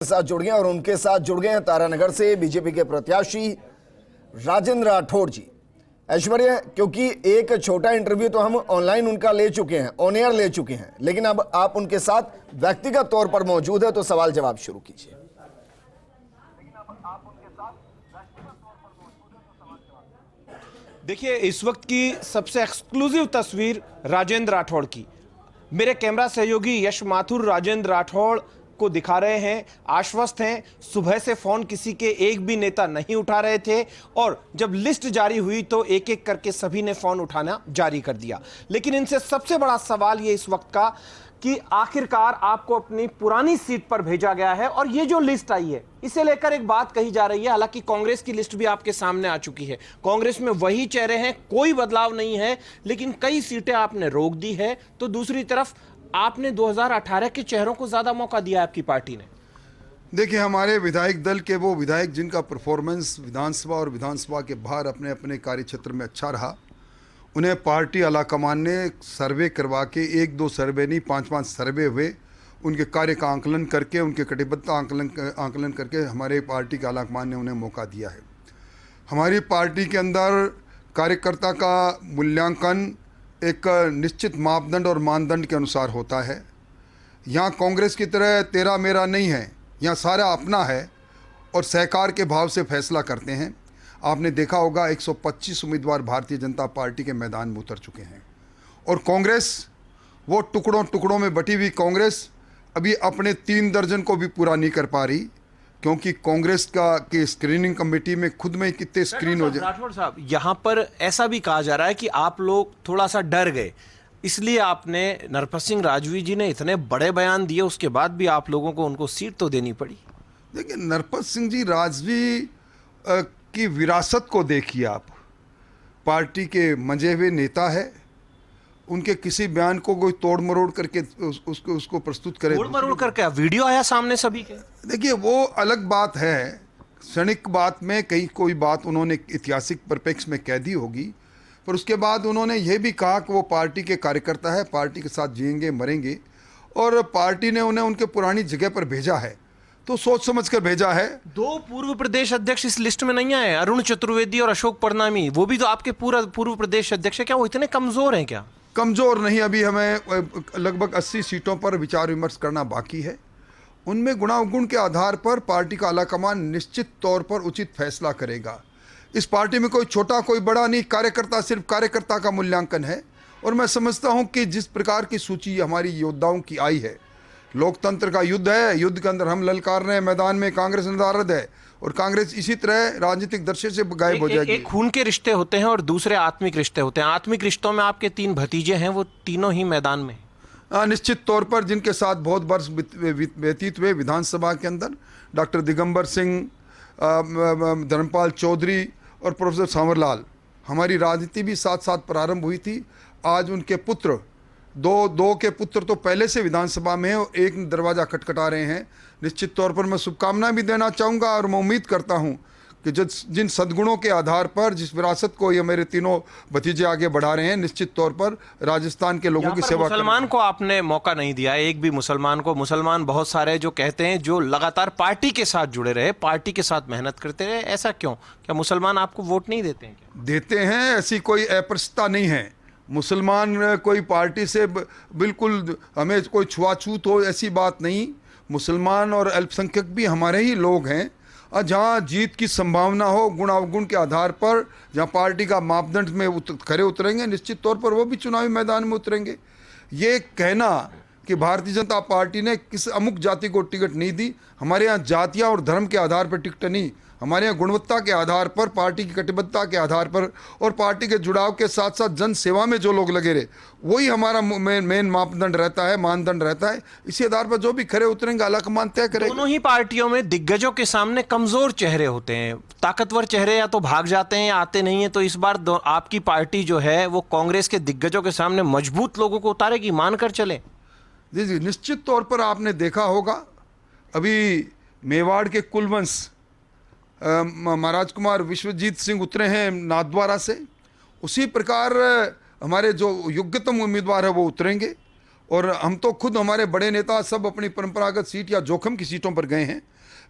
साथ जुड़ गए और उनके साथ जुड़ गए हैं तारानगर से बीजेपी के प्रत्याशी राजेंद्र राठौड़ जी। ऐश्वर्या, क्योंकि एक छोटा इंटरव्यू तो हम ऑनलाइन उनका ले चुके हैं, ऑन एयर ले चुके हैं, लेकिन अब आप उनके साथ व्यक्तिगत तौर पर मौजूद है, तो सवाल जवाब शुरू कीजिए। देखिए, इस वक्त की सबसे एक्सक्लूसिव तस्वीर राजेंद्र राठौड़ की। मेरे कैमरा सहयोगी यश माथुर राजेंद्र राठौड़ को दिखा रहे हैं, आश्वस्त हैं। सुबह से फोन किसी के एक भी नेता नहीं उठा रहे थे और जब लिस्ट जारी हुई तो एक एक करके सभी ने फोन उठाना जारी कर दिया। लेकिन इनसे सबसे बड़ा सवाल ये इस वक्त का कि आखिरकार आपको अपनी पुरानी सीट पर भेजा गया है और ये जो लिस्ट आई है इसे लेकर एक बात कही जा रही है। हालांकि कांग्रेस की लिस्ट भी आपके सामने आ चुकी है, कांग्रेस में वही चेहरे हैं, कोई बदलाव नहीं है, लेकिन कई सीटें आपने रोक दी है। तो दूसरी तरफ आपने 2018 के चेहरों को ज्यादा मौका दिया आपकी पार्टी ने। देखिए, हमारे विधायक दल के वो विधायक जिनका परफॉर्मेंस विधानसभा और विधानसभा के बाहर अपने अपने कार्य क्षेत्र में अच्छा रहा, उन्हें पार्टी आलाकमान ने सर्वे करवा के, एक दो सर्वे नहीं 5-5 सर्वे हुए, उनके कार्य का आंकलन करके, उनके कटिबद्धता आंकलन करके हमारे पार्टी के आलाकमान ने उन्हें मौका दिया है। हमारी पार्टी के अंदर कार्यकर्ता का मूल्यांकन एक निश्चित मापदंड और मानदंड के अनुसार होता है। यहाँ कांग्रेस की तरह तेरा मेरा नहीं है, यहाँ सारा अपना है और सहकार के भाव से फैसला करते हैं। आपने देखा होगा 125 उम्मीदवार भारतीय जनता पार्टी के मैदान में उतर चुके हैं और कांग्रेस, वो टुकड़ों टुकड़ों में बटी हुई कांग्रेस अभी अपने 3 दर्जन को भी पूरा नहीं कर पा रही, क्योंकि कांग्रेस की स्क्रीनिंग कमेटी में खुद में कितने स्क्रीन हो जाए। राठौड़ साहब, यहाँ पर ऐसा भी कहा जा रहा है कि आप लोग थोड़ा सा डर गए, इसलिए आपने नरपत सिंह राजवी जी ने इतने बड़े बयान दिए, उसके बाद भी आप लोगों को उनको सीट तो देनी पड़ी। देखिए, नरपत सिंह जी राजवी की विरासत को देखिए आप। पार्टी के मंजे हुए नेता है, उनके किसी बयान को कोई तोड़ मरोड़ करके उसको प्रस्तुत करे, तोड़ मरोड़ करके वीडियो आया सामने सभी के। देखिए, वो अलग बात है, क्षणिक बात में कहीं कोई बात उन्होंने ऐतिहासिक परिप्रेक्ष्य में कह दी होगी, पर उसके बाद उन्होंने ये भी कहा कि वो पार्टी के कार्यकर्ता है, पार्टी के साथ जिएंगे मरेंगे और पार्टी ने उन्हें उनके पुरानी जगह पर भेजा है, तो सोच समझ कर भेजा है। 2 पूर्व प्रदेश अध्यक्ष इस लिस्ट में नहीं आए, अरुण चतुर्वेदी और अशोक परनामी, वो भी तो आपके पूर्व प्रदेश अध्यक्ष है। क्या वो इतने कमजोर हैं क्या? कमज़ोर नहीं, अभी हमें लगभग 80 सीटों पर विचार विमर्श करना बाकी है। उनमें गुणावगुण के आधार पर पार्टी का आलाकमान निश्चित तौर पर उचित फैसला करेगा। इस पार्टी में कोई छोटा कोई बड़ा नहीं, कार्यकर्ता सिर्फ कार्यकर्ता का मूल्यांकन है। और मैं समझता हूं कि जिस प्रकार की सूची हमारी योद्धाओं की आई है, लोकतंत्र का युद्ध है, युद्ध के अंदर हम ललकार रहे हैं, मैदान में कांग्रेस नदारद है और कांग्रेस इसी तरह राजनीतिक दृश्य से गायब हो जाएगी। एक खून के रिश्ते होते हैं और दूसरे आत्मिक रिश्ते होते हैं। आत्मिक रिश्तों में आपके 3 भतीजे हैं, वो तीनों ही मैदान में। निश्चित तौर पर जिनके साथ बहुत वर्ष व्यतीत हुए विधानसभा के अंदर, डॉक्टर दिगंबर सिंह, धर्मपाल चौधरी और प्रोफेसर सांवरलाल, हमारी राजनीति भी साथ साथ प्रारंभ हुई थी। आज उनके पुत्र, दो के पुत्र तो पहले से विधानसभा में हैं और एक दरवाज़ा खटखटा रहे हैं। निश्चित तौर पर मैं शुभकामनाएं भी देना चाहूँगा और मैं उम्मीद करता हूँ कि जिन सद्गुणों के आधार पर, जिस विरासत को ये मेरे तीनों भतीजे आगे बढ़ा रहे हैं, निश्चित तौर पर राजस्थान के लोगों की सेवा। मुसलमान को आपने मौका नहीं दिया, एक भी मुसलमान को। मुसलमान बहुत सारे जो कहते हैं, जो लगातार पार्टी के साथ जुड़े रहे, पार्टी के साथ मेहनत करते रहे, ऐसा क्यों? क्या मुसलमान आपको वोट नहीं देते हैं क्या? देते हैं, ऐसी कोई अस्पृश्यता नहीं है। मुसलमान कोई पार्टी से बिल्कुल हमें कोई छुआछूत हो, ऐसी बात नहीं। मुसलमान और अल्पसंख्यक भी हमारे ही लोग हैं और जहाँ जीत की संभावना हो, गुण अवगुण के आधार पर, जहाँ पार्टी का मापदंड में खरे उतरेंगे, निश्चित तौर पर वो भी चुनावी मैदान में उतरेंगे। ये कहना कि भारतीय जनता पार्टी ने किसी अमुक जाति को टिकट नहीं दी, हमारे यहाँ जातियाँ और धर्म के आधार पर टिकट नहीं, हमारे यहाँ गुणवत्ता के आधार पर, पार्टी की कटिबद्धता के आधार पर और पार्टी के जुड़ाव के साथ साथ जन सेवा में जो लोग लगे रहे, वही हमारा मेन मापदंड रहता है, मानदंड रहता है। इसी आधार पर जो भी खरे उतरेंगे आलाकमान तय करेगा। दोनों ही पार्टियों में दिग्गजों के सामने कमजोर चेहरे होते हैं, ताकतवर चेहरे या तो भाग जाते हैं या आते नहीं है। तो इस बार आपकी पार्टी जो है वो कांग्रेस के दिग्गजों के सामने मजबूत लोगों को उतारेगी, मानकर चले। जी, निश्चित तौर पर आपने देखा होगा, अभी मेवाड़ के कुलवंश महाराज कुमार विश्वजीत सिंह उतरे हैं नाथद्वारा से, उसी प्रकार हमारे जो योग्यतम उम्मीदवार है वो उतरेंगे और हम तो खुद हमारे बड़े नेता सब अपनी परंपरागत सीट या जोखिम की सीटों पर गए हैं।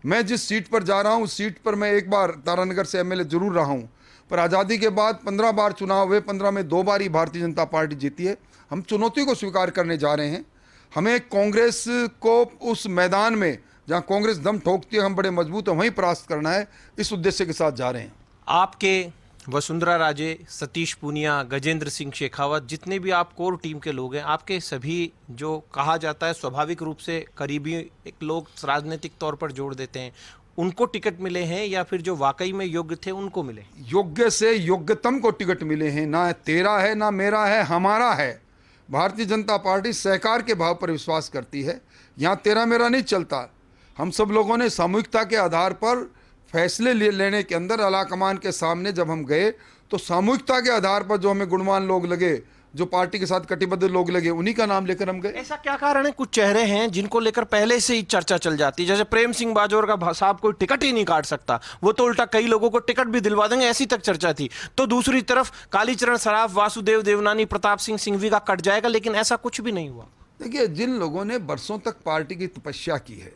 मैं जिस सीट पर जा रहा हूँ उस सीट पर मैं एक बार तारानगर से एमएलए जरूर रहा हूँ, पर आज़ादी के बाद 15 बार चुनाव हुए, 15 में 2 बार ही भारतीय जनता पार्टी जीती है। हम चुनौती को स्वीकार करने जा रहे हैं। हमें कांग्रेस को उस मैदान में जहां कांग्रेस दम ठोकती है, हम बड़े मजबूत हैं, वहीं परास्त करना है। इस उद्देश्य के साथ जा रहे हैं। आपके वसुंधरा राजे, सतीश पूनिया, गजेंद्र सिंह शेखावत, जितने भी आप कोर टीम के लोग हैं, आपके सभी जो कहा जाता है स्वाभाविक रूप से करीबी एक लोग राजनीतिक तौर पर जोड़ देते हैं, उनको टिकट मिले हैं या फिर जो वाकई में योग्य थे उनको मिले? योग्य से योग्यतम को टिकट मिले हैं। ना तेरा है ना मेरा है, हमारा है। भारतीय जनता पार्टी सहकार के भाव पर विश्वास करती है। यहाँ तेरा मेरा नहीं चलता। हम सब लोगों ने सामूहिकता के आधार पर फैसले लेने के अंदर आलाकमान के सामने जब हम गए तो सामूहिकता के आधार पर जो हमें गुणवान लोग लगे, जो पार्टी के साथ कटिबद्ध लोग लगे, उन्हीं का नाम लेकर हम गए। ऐसा क्या कारण है? कुछ चेहरे हैं जिनको लेकर पहले से ही चर्चा चल जाती है, जैसे प्रेम सिंह बाजोर का साहब कोई टिकट ही नहीं काट सकता, वो तो उल्टा कई लोगों को टिकट भी दिलवा देंगे, ऐसी तक चर्चा थी। तो दूसरी तरफ कालीचरण सराफ, वासुदेव देवनानी, प्रताप सिंह सिंघवी का कट जाएगा, लेकिन ऐसा कुछ भी नहीं हुआ। देखिए, जिन लोगों ने बरसों तक पार्टी की तपस्या की है,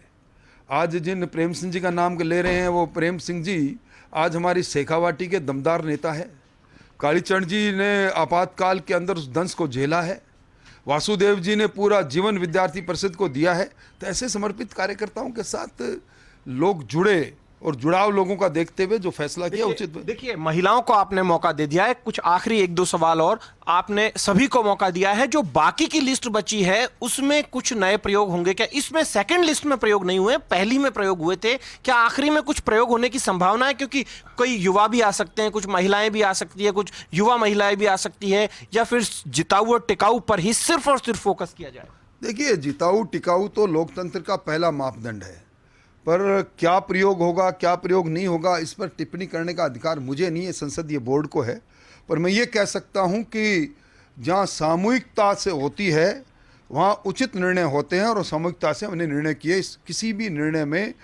आज जिन प्रेम सिंह जी का नाम ले रहे हैं, वो प्रेम सिंह जी आज हमारी शेखावाटी के दमदार नेता है। कालीचरण जी ने आपातकाल के अंदर उस दंश को झेला है। वासुदेव जी ने पूरा जीवन विद्यार्थी परिषद को दिया है। तो ऐसे समर्पित कार्यकर्ताओं के साथ लोग जुड़े और जुड़ाव लोगों का देखते हुए जो फैसला किया उचित। देखिए, महिलाओं को आपने मौका दे दिया है। कुछ आखिरी 1-2 सवाल और, आपने सभी को मौका दिया है। जो बाकी की लिस्ट बची है उसमें कुछ नए प्रयोग होंगे क्या? इसमें सेकंड लिस्ट में प्रयोग नहीं हुए, पहली में प्रयोग हुए थे। क्या आखिरी में कुछ प्रयोग होने की संभावना है? क्योंकि कोई युवा भी आ सकते हैं, कुछ महिलाएं भी आ सकती है, कुछ युवा महिलाएं भी आ सकती है, या फिर जिताऊ और टिकाऊ पर ही सिर्फ और सिर्फ फोकस किया जाए? देखिए, जिताऊ टिकाऊ तो लोकतंत्र का पहला मापदंड है, पर क्या प्रयोग होगा क्या प्रयोग नहीं होगा इस पर टिप्पणी करने का अधिकार मुझे नहीं है, संसदीय बोर्ड को है। पर मैं ये कह सकता हूँ कि जहाँ सामूहिकता से होती है वहाँ उचित निर्णय होते हैं, और सामूहिकता से हमने निर्णय किए। किसी भी निर्णय में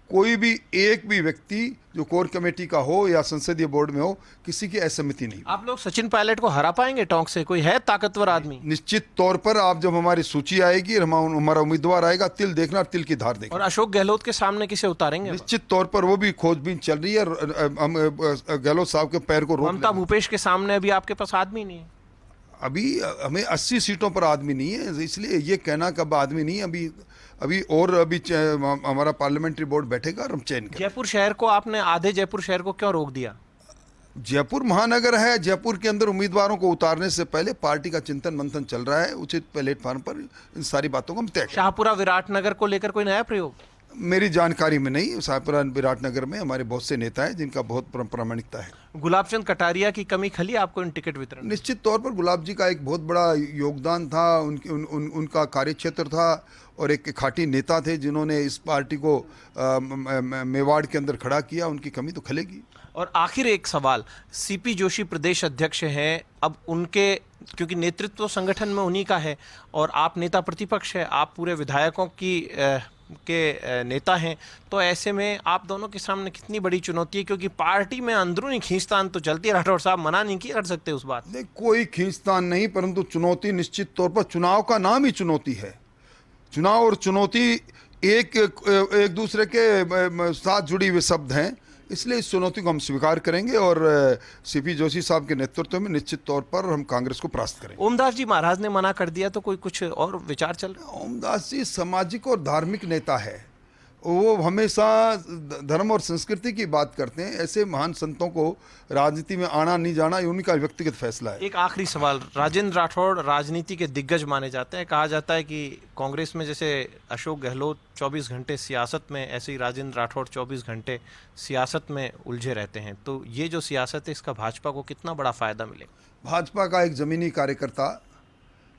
कोई भी एक भी व्यक्ति जो कोर कमेटी का हो या संसदीय बोर्ड में हो, किसी की असहमति नहीं। आप लोग सचिन पायलट को हरा पाएंगे टोंक से? कोई है ताकतवर आदमी? निश्चित तौर पर आप जब हमारी सूची आएगी, हमारा उम्मीदवार आएगा, तिल देखना, तिल की धार देखना। और अशोक गहलोत के सामने किसे उतारेंगे? निश्चित तौर पर वो भी खोजबीन चल रही है। हम गहलोत साहब के पैर को रोक ममता भूपेश के सामने अभी आपके पास आदमी नहीं है। अभी हमें 80 सीटों पर आदमी नहीं है, इसलिए ये कहना कब आदमी नहीं है। अभी हमारा पार्लियामेंट्री बोर्ड बैठेगा और हम चयन करेंगे। जयपुर शहर को आपने, आधे जयपुर शहर को क्यों रोक दिया? जयपुर महानगर है, जयपुर के अंदर उम्मीदवारों को उतारने से पहले पार्टी का चिंतन मंथन चल रहा है। उचित प्लेटफॉर्म पर इन सारी बातों को हम तय करेंगे। शाहपुरा विराटनगर को लेकर कोई नया प्रयोग? मेरी जानकारी में नहीं। शाहपुरा विराटनगर में हमारे बहुत से नेता हैं जिनका बहुत प्रामाणिकता है। गुलाबचंद कटारिया की कमी खली आपको इन टिकट वितरण? निश्चित तौर पर गुलाब जी का एक बहुत बड़ा योगदान था, उनका कार्यक्षेत्र था, और एक खाटी नेता थे जिन्होंने इस पार्टी को मेवाड़ के अंदर खड़ा किया। उनकी कमी तो खलेगी। और आखिर एक सवाल, सीपी जोशी प्रदेश अध्यक्ष हैं, अब उनके, क्योंकि नेतृत्व संगठन में उन्हीं का है और आप नेता प्रतिपक्ष है, आप पूरे विधायकों के नेता हैं, तो ऐसे में आप दोनों के सामने कितनी बड़ी चुनौती है? क्योंकि पार्टी में अंदरूनी खींचतान तो चलती है, राठौर साहब मना नहीं कर सकते उस बात। नहीं, कोई खींचतान नहीं, परंतु चुनौती निश्चित तौर पर, चुनाव का नाम ही चुनौती है। चुनाव और चुनौती एक दूसरे के साथ जुड़ी हुए शब्द हैं, इसलिए इस चुनौती को हम स्वीकार करेंगे और सीपी जोशी साहब के नेतृत्व में निश्चित तौर पर हम कांग्रेस को परास्त करेंगे। ओमदास जी महाराज ने मना कर दिया, तो कोई कुछ और विचार चल रहा है? ओमदास जी सामाजिक और धार्मिक नेता है, वो हमेशा धर्म और संस्कृति की बात करते हैं। ऐसे महान संतों को राजनीति में आना नहीं जाना ये उनका व्यक्तिगत फैसला है। एक आखिरी सवाल, राजेंद्र राठौड़ राजनीति के दिग्गज माने जाते हैं। कहा जाता है कि कांग्रेस में जैसे अशोक गहलोत 24 घंटे सियासत में, ऐसे ही राजेंद्र राठौड़ 24 घंटे सियासत में उलझे रहते हैं। तो ये जो सियासत है, इसका भाजपा को कितना बड़ा फायदा मिलेगा? भाजपा का एक ज़मीनी कार्यकर्ता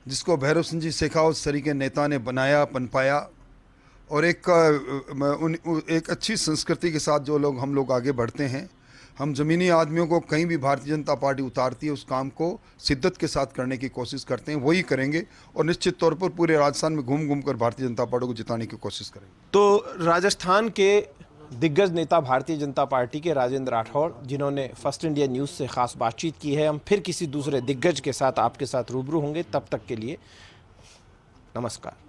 जिसको भैरव सिंह जी शेखावत सरी के नेता ने बनाया, पनपाया, और एक अच्छी संस्कृति के साथ जो हम लोग आगे बढ़ते हैं, हम ज़मीनी आदमियों को कहीं भी भारतीय जनता पार्टी उतारती है उस काम को शिद्दत के साथ करने की कोशिश करते हैं, वही करेंगे। और निश्चित तौर पर पूरे राजस्थान में घूम घूम कर भारतीय जनता पार्टी को जिताने की कोशिश करेंगे। तो राजस्थान के दिग्गज नेता भारतीय जनता पार्टी के राजेंद्र राठौड़, जिन्होंने फर्स्ट इंडिया न्यूज़ से खास बातचीत की है। हम फिर किसी दूसरे दिग्गज के साथ आपके साथ रूबरू होंगे, तब तक के लिए नमस्कार।